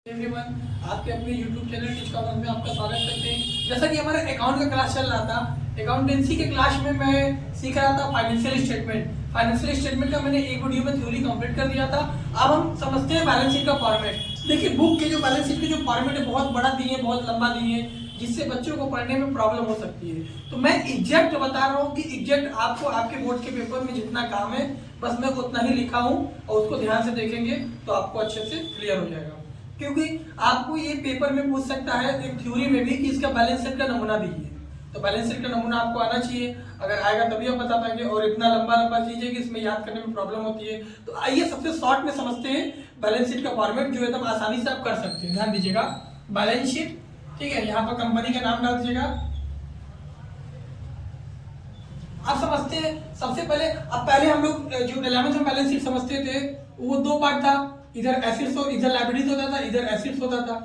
Everyone, आपके अपने YouTube channel teach commerce में आपका स्वागत करते हैं। जैसा कि हमारा अकाउंट का क्लास चल रहा था, अकाउंटेंसी के क्लास में मैं सीख रहा था फाइनेंशियल स्टेटमेंट। फाइनेंशियल स्टेटमेंट का मैंने एक वीडियो में थ्योरी कंप्लीट कर दिया था। अब हम समझते हैं बैलेंस शीट का फॉर्मेट। देखिए, बुक के जो बैलेंस शीट के जो फॉर्मेट है बहुत बड़ा दिए है, बहुत लंबा दिए है, जिससे बच्चों को पढ़ने में प्रॉब्लम हो सकती है। तो मैं एग्जैक्ट बता रहा हूँ कि एग्जैक्ट आपको आपके बोर्ड के पेपर में जितना काम है बस मैं उतना ही लिखा हूँ, और उसको ध्यान से देखेंगे तो आपको अच्छे से क्लियर हो जाएगा। क्योंकि आपको ये पेपर में पूछ सकता है एक थ्योरी में भी कि इसका बैलेंस शीट का नमूना दीजिए, तो बैलेंस शीट का नमूना आपको आना चाहिए। अगर आएगा तभी आप बता पाएंगे, और इतना लंबा लंबा चीज है कि इसमें याद करने में प्रॉब्लम होती है। तो आइए सबसे शॉर्ट में समझते हैं बैलेंस शीट का फॉर्मेट, जो एकदम आसानी से आप कर सकते हैं। ध्यान दीजिएगा, बैलेंस शीट, ठीक है, यहाँ पर कंपनी का नाम डाल दीजिएगा। आप समझते हैं सबसे पहले, अब पहले हम लोग जो 11th में बैलेंस शीट समझते थे वो दो पार्ट था, इधर एसेट्स और इधर लायबिलिटीज होता था, इधर एसेट्स होता था।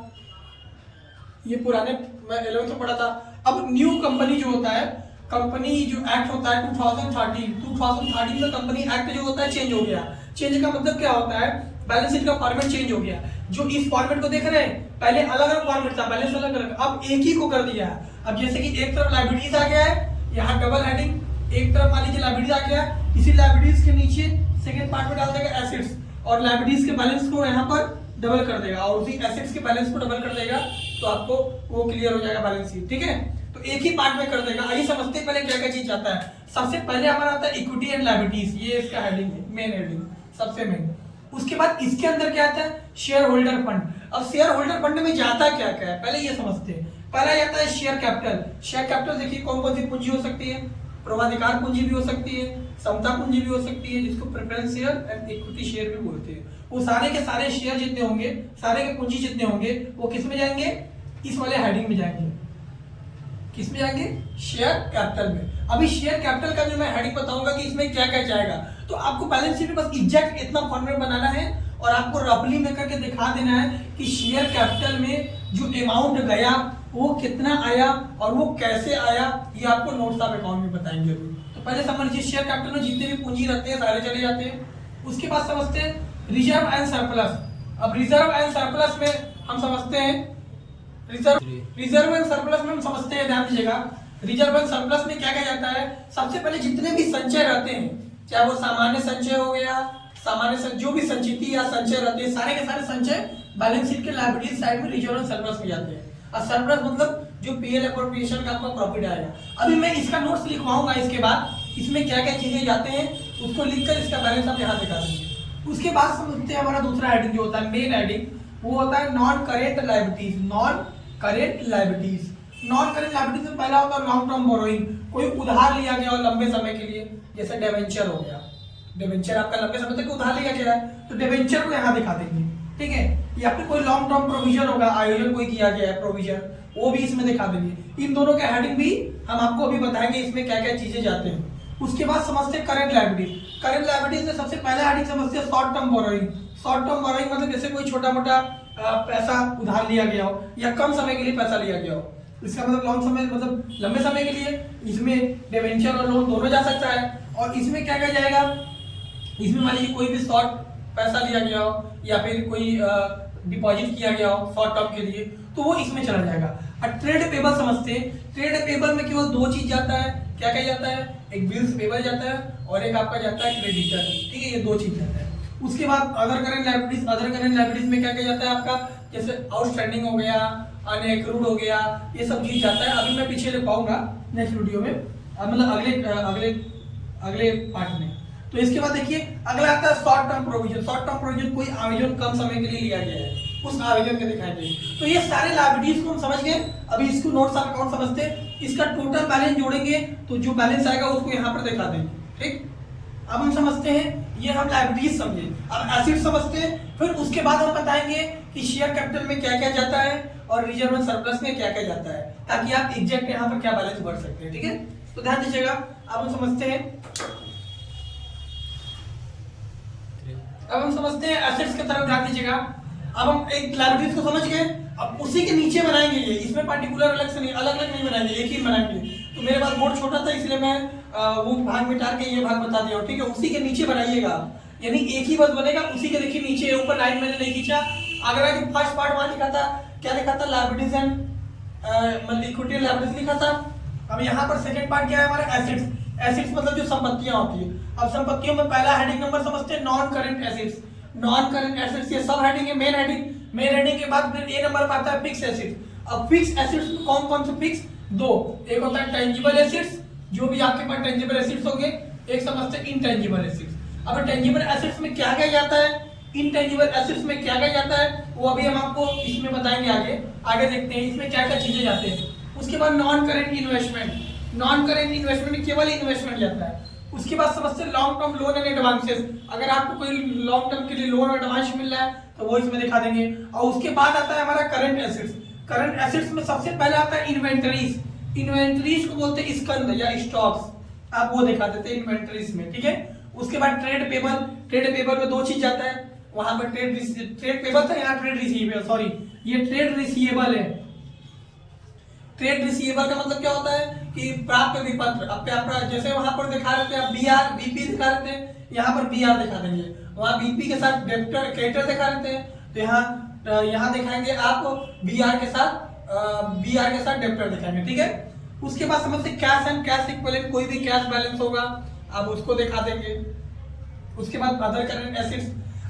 ये पुराने मैं 11th में पढ़ा था। अब न्यू कंपनी जो होता है, कंपनी जो एक्ट होता है 2013 में कंपनी एक्ट जो होता है चेंज हो गया। चेंज का मतलब क्या होता है, बैलेंस शीट का फॉर्मेट चेंज हो गया। जो इस फॉर्मेट को देख रहे हैं, पहले अलग अलग फॉर्मेट था, बैलेंस अलग अलग, अब एक ही को कर दिया। अब जैसे कि एक तरफ लायबिलिटीज आ गया है, यहाँ डबल हेडिंग, एक तरफ मान लीजिए लायबिलिटीज आ गया, इसी लायबिलिटीज के नीचे सेकंड पार्ट में डाल देगा एसेट्स, और लायबिलिटीज के बैलेंस को यहाँ पर डबल कर देगा, और उसी एसेट्स के बैलेंस को डबल कर देगा, तो आपको वो क्लियर हो जाएगा बैलेंस शीट। ठीक है, तो एक ही पार्ट में कर देगा। आइए समझते हैं पहले क्या क्या चीज आता है। सबसे पहले हमारा आता है इक्विटी एंड लायबिलिटीज, ये इसका हेडिंग है, मेन हेडिंग, सबसे मेन। उसके बाद इसके अंदर क्या आता है, शेयर होल्डर फंड। अब शेयर होल्डर फंड में जाता क्या क्या है पहले ये समझते हैं। पहला जाता है शेयर कैपिटल। शेयर कैपिटल देखिए कौन कौन सी पूंजी हो सकती है, पूर्वाधिकार पूंजी भी हो सकती है, समता पूंजी भी हो सकती है, जिसको preference share and equity share भी बोलते हैं। वो सारे के सारे शेयर जितने होंगे, सारे के पूंजी जितने होंगे, वो किस में जाएंगे, इस वाले हेडिंग में जाएंगे। किस में जाएंगे, शेयर कैपिटल में। अभी शेयर कैपिटल का जो मैं हेडिंग बताऊंगा कि इसमें क्या क्या जाएगा, तो आपको बैलेंस शीट में बस एग्जैक्ट इतना फॉर्मेट बनाना है, और आपको रफली में करके दिखा देना है कि शेयर कैपिटल में जो अमाउंट गया वो कितना आया और वो कैसे आया, ये आपको नोट्स ऑफ अकाउंट में बताएंगे। तो पहले समझ लीजिए शेयर कैपिटल में जितने भी पूंजी रहते हैं सारे चले जाते हैं। उसके बाद समझते हैं रिजर्व एंड सरप्लस। अब रिजर्व एंड सरप्लस में हम समझते हैं, रिजर्व एंड सरप्लस में हम समझते हैं, ध्यान दीजिएगा, रिजर्व एंड सरप्लस में क्या क्या जाता है। सबसे पहले जितने भी संचय रहते हैं, चाहे वो सामान्य संचय हो गया, जो भी संचिति या संचय रहते हैं, सारे के सारे संचय बैलेंस शीट के लायबिलिटी साइड में रिजर्व एंड सरप्लस में जाते हैं। और सरप्लस मतलब जो पीएल अप्रोप्रिएशन का आपका प्रॉफिट आएगा। अभी मैं इसका नोट्स लिखवाऊंगा, इसके बाद इसमें क्या क्या चीजें जाते हैं उसको लिखकर इसका बैलेंस आप यहाँ दिखा देंगे। उसके बाद समझते हैं हमारा दूसरा हेडिंग जो होता है मेन हेडिंग, वो होता है non current liabilities. Non current liabilities में पहला होता है लॉन्ग टर्म बोरोइंग। कोई उधार लिया गया हो लंबे समय के लिए, जैसे डिबेंचर हो गया, डिबेंचर आपका लंबे समय तक उधार लिया गया है, तो डिबेंचर को यहाँ दिखा देंगे। ठीक है, या फिर कोई लॉन्ग टर्म प्रोविजन होगा, आयोजन कोई किया गया है प्रोविजन, वो भी इसमें दिखा देंगे। इन दोनों के हेडिंग भी हम आपको अभी बताएंगे इसमें क्या क्या चीजें जाते हैं। उसके बाद समझते हैं करंट लायबिलिटीज। करंट लायबिलिटीज में सबसे पहला हेडिंग समझते हैं short term borrowing. Short term borrowing मतलब जैसे कोई छोटा मोटा पैसा उधार लिया गया हो, या कम समय के लिए पैसा लिया गया हो, इसका मतलब लॉन्ग समय मतलब लंबे समय के लिए। इसमें डिबेंचर और लोन दोनों जा सकता है। और इसमें क्या क्या जाएगा, इसमें मान लीजिए कोई भी शॉर्ट पैसा लिया गया हो, या फिर कोई डिपॉजिट किया गया हो शॉर्ट टर्म के लिए, तो वो इसमें चला जाएगा। और ट्रेड पेबल समझते हैं। ट्रेड पेबल में केवल दो चीज जाता है, क्या क्या जाता है, एक बिल्स पेबल जाता है और एक आपका जाता है क्रेडिटर। ठीक है, ये दो चीज जाता है। उसके बाद अदर करेंट लायबिलिटीज में क्या क्या जाता है आपका, जैसे आउटस्टैंडिंग हो गया, अनएक्रूड हो गया, ये सब चीज जाता है। अभी मैं पीछे लिखवाऊंगा नेक्स्ट वीडियो में, मतलब अगले पार्ट में। तो इसके बाद देखिए अगला आता है short term provision. Short term provision कोई आयोजन कम समय के लिए लिया गया है, उस आयोजन के दिखाएंगे। तो ये सारे लायबिलिटीज को हम समझ गए। अभी इसको नोट्स ऑफ अकाउंट समझते हैं। इसका टोटल बैलेंस जोड़ेंगे तो जो बैलेंस आएगा उसको यहाँ पर दिखा देंगे। ठीक, अब हम समझते हैं, ये हम लायबिलिटीज समझे। अब एसेट समझते हैं, फिर उसके बाद हम बताएंगे कि शेयर कैपिटल में क्या क्या जाता है और रिजर्व एंड सरप्लस में क्या क्या जाता है, ताकि आप एग्जैक्ट यहाँ पर क्या बैलेंस भर सकते हैं। ठीक है, तो ध्यान दीजिएगा। अब हम समझते हैं एसेट्स की तरफ, ध्यान दीजिएगा। अब हम एक लायबिलिटीज को समझ गए, अब उसी के नीचे बनाएंगे ये, इसमें पर्टिकुलर अलग से नहीं, अलग अलग नहीं बनाएंगे, एक ही बनाएंगे। तो मेरे पास बोर्ड छोटा था इसलिए मैं वो भाग मिटा के ये भाग बता दिया। ठीक है, उसी के नीचे बनाइएगा, यानी एक ही बस बनेगा। उसी के देखिए नीचे ऊपर लाइन मैंने नहीं खींचा, अगर आगे फर्स्ट पार्ट वहां लिखा था, क्या लिखा था, लायबिलिटीज एंड मतलब इक्विटी एंड लायबिलिटीज लिखा था। अब यहाँ पर सेकंड पार्ट क्या है हमारा, एसेट्स। एसेट्स मतलब जो संपत्तियां होती है। अब संपत्तियों में पहला हेडिंग नंबर समझते हैं non current assets. Non current assets ये सब हेडिंग है, मेन हेडिंग। मेन हेडिंग के बाद फिर ए नंबर पर आता है फिक्स एसेट्स। अब फिक्स एसेट्स में कौन कौन से फिक्स, दो, एक होता है टेंजिबल एसेट्स, जो भी आपके पास टेंजिबल एसेट्स होंगे, एक समझते हैं इनटेंजिबल एसेट्स। अब टेंजिबल एसेट्स में क्या क्या जाता है, इनटेंजिबल एसेट्स में क्या क्या जाता है, वो अभी हम आपको इसमें बताएंगे, आगे देखते हैं इसमें क्या क्या चीजें जाते हैं। उसके बाद non current investment. Non current investment में केवल इन्वेस्टमेंट जाता है। उसके बाद समझते हैं long term loan and advances. अगर आपको कोई लॉन्ग टर्म के लिए लोन और एडवांस मिल रहा है तो वो इसमें दिखा देंगे। और उसके बाद आता है हमारा करंट एसेट्स। करंट एसेट्स में सबसे पहले आता है इन्वेंटरीज। इन्वेंटरीज को बोलते हैं स्कंद या स्टॉक्स, आप वो दिखा देते हैं इन्वेंटरीज में, ठीक है। उसके बाद ट्रेड पेबल। ट्रेड पेबल में दो चीज जाता है, वहां पर ट्रेड पेबल था, यहाँ ट्रेड रिसीवेबल, सॉरी ये ट्रेड रिसीवेबल है। ट्रेड रिसीवेबल का मतलब क्या होता है कि प्राप्त विपत्र। अब जैसे वहां पर दिखा रहे थे आप बीआर बीपी दिखा रहे थे, यहाँ पर बीआर दिखा देंगे। वहां बीपी के साथ डेबिटर क्रेडिटर दिखा रहे थे, तो यहाँ दिखाएंगे आप बीआर के साथ डेबिटर दिखाएंगे, ठीक है। उसके बाद समझते कैश एंड कैश इक्विवेलेंट, कोई भी कैश बैलेंस होगा आप उसको दिखा देंगे। उसके बाद other current assets.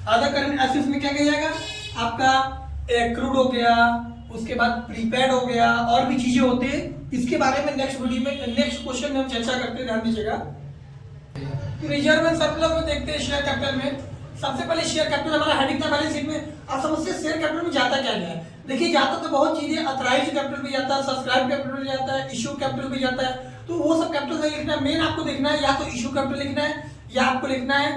Other current assets में क्या जाएगा, आपका एक्रूड हो गया, उसके बाद प्रीपेड हो गया, और भी चीजें होती है। इसके बारे में नेक्स्ट वीडियो में, नेक्स्ट क्वेश्चन में हम चर्चा करते हैं, ध्यान दीजिएगा। रिजर्व एंड सरप्लस में देखते हैं शेयर कैपिटल में। सबसे पहले शेयर कैपिटल हमारा हेडिंग था बैलेंस शीट में। अब समझते शेयर कैपिटल में जाता क्या है। देखिए जाता तो बहुत चीजें, अथराइज कैपिटल भी जाता है, सब्सक्राइब कैपिटल भी जाता है, इश्यू कैपिटल भी जाता है। तो वो सब कैपिटल नहीं लिखना है, मेन आपको देखना है या तो इश्यू कैपिटल लिखना है, या आपको लिखना है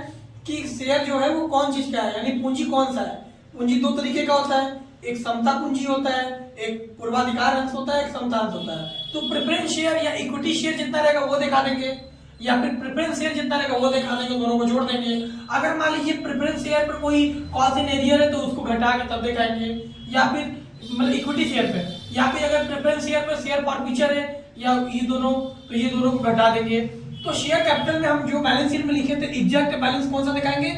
कि शेयर जो है वो कौन चीज का है, यानी पूंजी कौन सा है। पूंजी दो तरीके का होता है, एक समता पूंजी होता है, एक पूर्वाधिकार अंश होता है, एक समता अंश होता है। तो प्रेफरेंस शेयर या इक्विटी शेयर जितना रहेगा वो दिखा देंगे, या फिर प्रेफरेंस शेयर जितना रहेगा वो दिखा देंगे, दोनों को जोड़ देंगे। अगर मान लीजिए प्रेफरेंस शेयर पर कोई कॉस्ट इन एरियर है तो उसको घटा के तब दिखाएंगे, या फिर मतलब इक्विटी शेयर पे, या फिर अगर प्रेफरेंस शेयर पर शेयर फॉरफीचर है या ये दोनों, तो ये दोनों को घटा देंगे। तो शेयर कैपिटल में हम जो बैलेंस शीट में लिखे थे एग्जैक्ट बैलेंस कौन सा दिखाएंगे,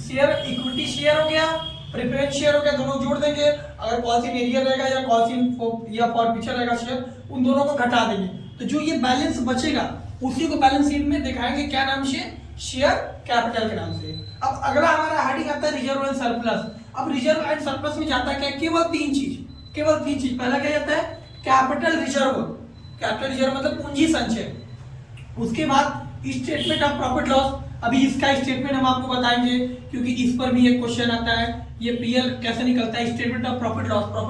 शेयर इक्विटी शेयर हो गया, प्रेफरेंस शेयर हो गया, दोनों जोड़ देंगे। अगर कॉस्ट इन एरियर रहेगा या कॉस्ट इन या फॉरफीचर रहेगा शेयर, उन दोनों को घटा देंगे। तो जो ये बैलेंस बचेगा उसी को बैलेंस शीट में दिखाएंगे, क्या नाम से, शेयर कैपिटल के नाम से। अब अगला हमारा हेडिंग आता है रिजर्व एंड सरप्लस। अब रिजर्व एंड सरप्लस में जाता है क्या, केवल तीन चीज। पहला क्या जाता है, कैपिटल रिजर्व। कैपिटल रिजर्व मतलब पूंजी संचय। उसके बाद स्टेटमेंट ऑफ प्रॉफिट लॉस। अभी इसका स्टेटमेंट हम आपको बताएंगे क्योंकि इस पर भी एक क्वेश्चन आता है, ये पीएल कैसे निकलता है, स्टेटमेंट ऑफ प्रॉफिट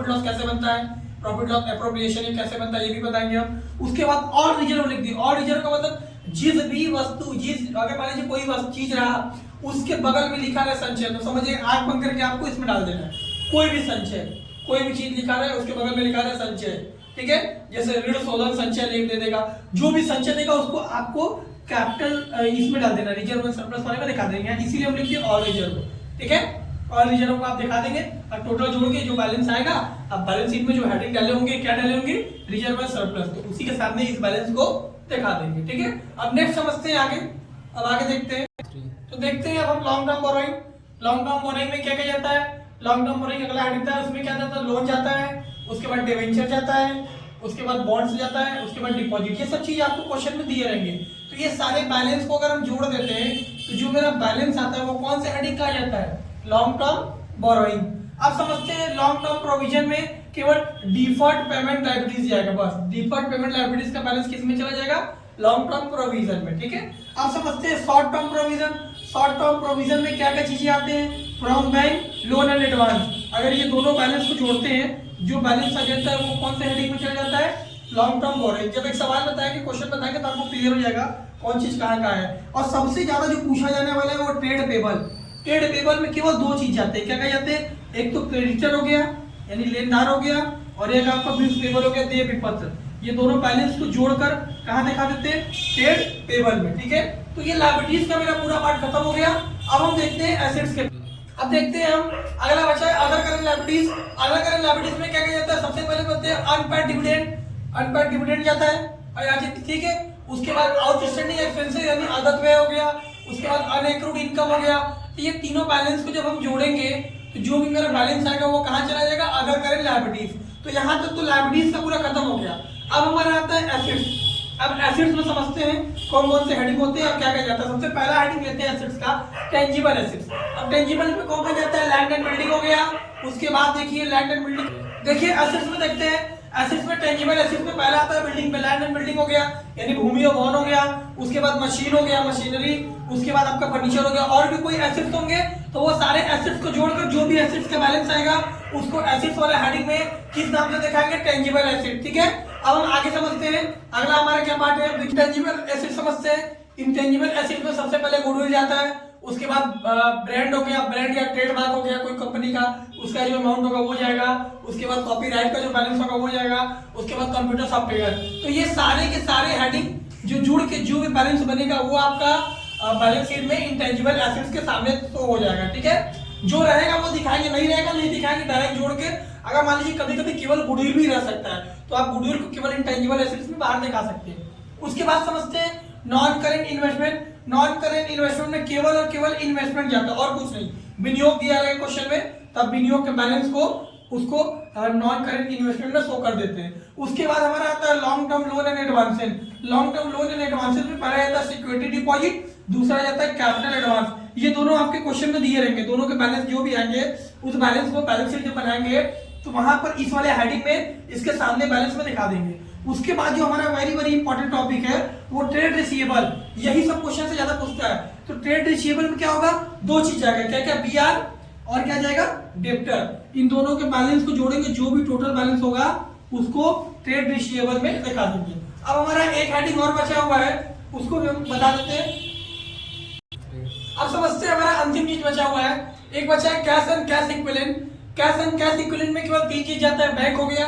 लॉस कैसे बनता है, प्रॉफिट लॉस एप्रोप्रिएशन कैसे बनता है, ये भी बताएंगे हम। उसके बाद और रिजर्व लिख दिए। और रिजर्व का मतलब जिस भी वस्तु, अगर मान लीजिए कोई चीज रहा उसके बगल में लिखा है संचय, तो समझिए आंख बंद करके आपको इसमें डाल देना है। कोई भी संचय, कोई भी चीज लिखा है उसके बगल में लिखा है संचय, ठीक है। जैसे ऋण शोधन संचय लिख दे देगा, जो भी संचय देगा उसको आपको कैपिटल इसमें डाल देना, रिजर्व एंड सरप्लस वाले में दिखा देंगे, इसीलिए हम लिखते हैं ऑल रिजर्व, ठीक है। ऑल रिजर्व को आप दिखा देंगे और टोटल जोड़ के जो बैलेंस आएगा, अब बैलेंस शीट में जो हेडिंग डाले होंगे, क्या डाले होंगे, रिजर्व एंड सरप्लस, तो उसी के सामने इस बैलेंस को दिखा देंगे, ठीक है। अब नेक्स्ट समझते हैं आगे, अब आगे देखते हैं। तो देखते हैं अब हम long term borrowing. Long term borrowing में क्या क्या जाता है, लॉन्ग टर्म बोरोइंग अगला हेडिंग था, उसमें क्या जाता है, लोन जाता है, उसके बाद डिवेंचर जाता है, उसके बाद बॉन्ड्स जाता है, उसके बाद डिपॉजिट। ये सब चीज आपको क्वेश्चन में दिए रहेंगे। तो ये सारे बैलेंस को अगर हम जोड़ देते हैं तो जो मेरा बैलेंस आता है वो कौन से हेडिंग का जाता है, लॉन्ग टर्म बोरोइंग। अब समझते हैं लॉन्ग टर्म प्रोविजन में केवल डिफर्ड पेमेंट लायबिलिटीज जाएगा, बस डिफर्ड पेमेंट लायबिलिटीज का बैलेंस किस में चला जाएगा, लॉन्ग टर्म प्रोविजन में, ठीक है। अब समझते हैं short term provision. Short term provision में क्या क्या चीजें आते हैं, from bank, loan and advance. अगर ये दोनों बैलेंस को जोड़ते हैं, जो बैलेंस आ जाता है वो कौन से हेडिंग में चला जाता है, लॉन्ग टर्म बोरोइंग। जब एक सवाल बताएंगे, क्वेश्चन बताएंगे तो आपको क्लियर हो जाएगा कौन चीज कहाँ का है। और सबसे ज्यादा जो पूछा जाने वाला है वो ट्रेड पेबल। ट्रेड पेबल में केवल दो चीज जाते हैं, क्या क्या जाते हैं, एक तो क्रेडिटर हो गया यानी लेनदार हो गया, और एक आपका बिल्स पेबल हो गया, देय विपत्र। ये दोनों बैलेंस को जोड़कर कहाँ दिखा देते हैं, ट्रेड पेबल में, ठीक है। तो ये लायबिलिटीज का मेरा पूरा पार्ट खत्म हो गया। अब हम देखते हैं एसेट्स के। अब देखते हैं हम अगला बचा है other current liabilities. Other current liabilities में क्या क्या जाता है, सबसे पहले बोलते हैं अनपेड डिविडेंड। अनपेड डिविडेंड जाता है, ठीक है। उसके बाद आउटस्टैंडिंग एक्सपेंसेस यानी आदत व्यय हो गया, उसके बाद अनएक्रूड इनकम हो गया। तो ये तीनों बैलेंस को जब हम जोड़ेंगे तो जो भी मेरा बैलेंस आएगा वो कहाँ चला जाएगा, अदर करेंट लायबिलिटीज। तो यहाँ तक तो लायबिलिटीज का पूरा खत्म हो गया। अब हमारा आता है एसेट्स। अब एसेट्स में समझते हैं कौन कौन से हेडिंग होते हैं और क्या क्या जाता है। सबसे पहला हेडिंग लेते हैं एसेट्स का, टेंजिबल एसेट्स। अब टेंजिबल में कौन कौन जाता है, लैंड एंड बिल्डिंग हो गया, उसके बाद देखिए लैंड एंड बिल्डिंग। देखिए एसेट्स में देखते हैं, एसेट्स में टेंजिबल एसेट्स में पहला आता है बिल्डिंग पे, लैंड एंड बिल्डिंग हो गया यानी भूमि और भवन हो गया, उसके बाद मशीन हो गया, मशीनरी, उसके बाद आपका फर्नीचर हो गया, और भी कोई एसेट्स होंगे तो वो सारे एसेट्स को जोड़कर जो भी एसेट्स का बैलेंस आएगा उसको एसेट्स वाले हेडिंग में किस नाम से दिखाएंगे, टेंजिबल एसेट। ठीक है, अब हम आगे समझते हैं अगला हमारा क्या पार्ट है, टेंजिबल एसेट समझते हैं। इंटेंजिबल एसेट में सबसे पहले गुडविल जाता है, उसके बाद ब्रांड हो गया, ब्रांड या ट्रेडमार्क हो गया कोई कंपनी का, उसका जो अमाउंट होगा वो जाएगा, उसके बाद कॉपीराइट का जो बैलेंस होगा वो जाएगा, उसके बाद कंप्यूटर सॉफ्टवेयर। तो ये सारे के सारे हेडिंग जो जुड़ के जो भी बैलेंस बनेगा वो आपका बैलेंस शीट में इंटेंजिबल एसेट्स के सामने तो हो जाएगा। ठीक है, जो रहेगा वो दिखाएंगे, नहीं रहेगा नहीं दिखाएंगे, डायरेक्ट जोड़ के। अगर मान लीजिए कभी कभी केवल गुडविल भी रह सकता है तो आप गुडविल को केवल इंटेंजिबल एसेट्स में बाहर दिखा सकते हैं। उसके बाद समझते हैं non current investment. Non current investment में केवल और केवल इन्वेस्टमेंट जाता है और कुछ नहीं। विनियोग दिया है क्वेश्चन में, तब विनियोग के बैलेंस को उसको नॉन करेंट इन्वेस्टमेंट में शो कर देते हैं। उसके बाद हमारा आता है long term loan and advances. Long term loan and advances में पहला जाता है सिक्योरिटी डिपॉजिट, दूसरा जाता है कैपिटल एडवांस। ये दोनों आपके क्वेश्चन में दिए रहेंगे, दोनों के बैलेंस जो भी आएंगे उस बैलेंस को बैलेंस शीट जब बनाएंगे तो वहां पर इस वाले हेडिंग में इसके सामने बैलेंस में दिखा देंगे। उसके बाद जो हमारा वेरी वेरी इंपॉर्टेंट टॉपिक है वो ट्रेड रिसीवेबल। यही सब क्वेश्चन से ज्यादा पूछता है। तो ट्रेड रिसीवेबल में क्या होगा, दो चीज आएगा, क्या क्या, बीआर और क्या जाएगा, डेप्टर। इन दोनों के बैलेंस को जोड़ेंगे, जो भी टोटल बैलेंस होगा उसको ट्रेड रिसीवेबल में दिखा देंगे। अब हमारा एक हेडिंग और बचा हुआ है, उसको भी हम बता देते हैं। अब समझते हैं हमारा अंतिम चीज बचा हुआ है, एक बचा है cash and cash equivalent. Cash and cash equivalent में केवल तीन चीज जाता है, बैंक हो गया,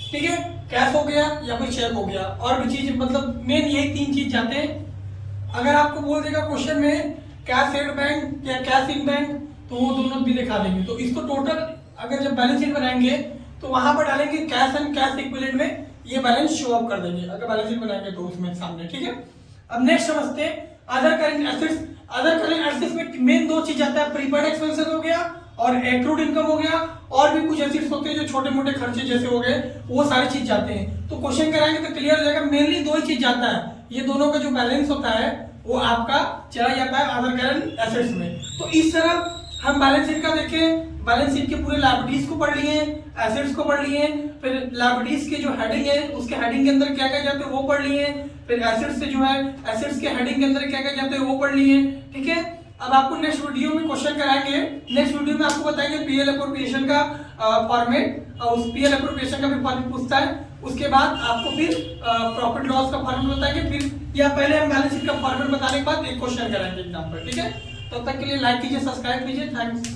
ठीक है, कैश हो गया या फिर चेक हो गया, और भी चीज मतलब मेन यही तीन चीज जाते हैं। अगर आपको बोल देगा क्वेश्चन में कैश एट बैंक या कैश इन बैंक तो वो दोनों भी दिखा देंगे। तो इसको टोटल अगर जब बैलेंस शीट बनाएंगे तो वहां पर डालेंगे कैश एंड कैश इक्विवेलेंट में, ये बैलेंस शो अप कर देंगे अगर बैलेंस शीट बनाएंगे तो उसमें सामने। ठीक है, अब नेक्स्ट समझते हैं other current assets. Other current assets में मेन दो चीज आता है, प्रीपेड एक्सपेंसेस हो गया और एक्रूड इनकम हो गया, और भी कुछ एसेट्स होते हैं जो छोटे मोटे खर्चे जैसे हो गए, वो सारी चीज जाते हैं। तो क्वेश्चन कराएंगे तो क्लियर हो जाएगा, मेनली दो ही चीज जाता है, ये दोनों का जो बैलेंस होता है वो आपका चला जाता है अदर करेंट एसेट्स में। तो इस तरह हम बैलेंस शीट का देखें, बैलेंस शीट के पूरे लायबिलिटीज को पढ़ लिए, एसेट्स को पढ़ लिए, फिर लायबिलिटीज के जो हेडिंग है उसके हेडिंग के अंदर क्या क्या जाते हैं वो पढ़ लिए, फिर एसेट्स से जो है एसेट्स के हेडिंग के अंदर क्या क्या जाते हैं वो पढ़ लिए। ठीक है, अब आपको नेक्स्ट वीडियो में क्वेश्चन कराएंगे, नेक्स्ट वीडियो में आपको बताएंगे पीएल अप्रोप्रिएशन का फॉर्मेट, और उस पीएल अप्रोप्रिएशन का भी फॉर्मेट पूछता है। उसके बाद आपको फिर प्रॉफिट लॉस का फॉर्मेट बताएंगे, फिर या पहले हम बैलेंस शीट का फॉर्मेट बताने के बाद एक क्वेश्चन कराएंगे एग्जाम पर। ठीक है, तब तक के लिए लाइक कीजिए, सब्सक्राइब कीजिए, थैंक्स।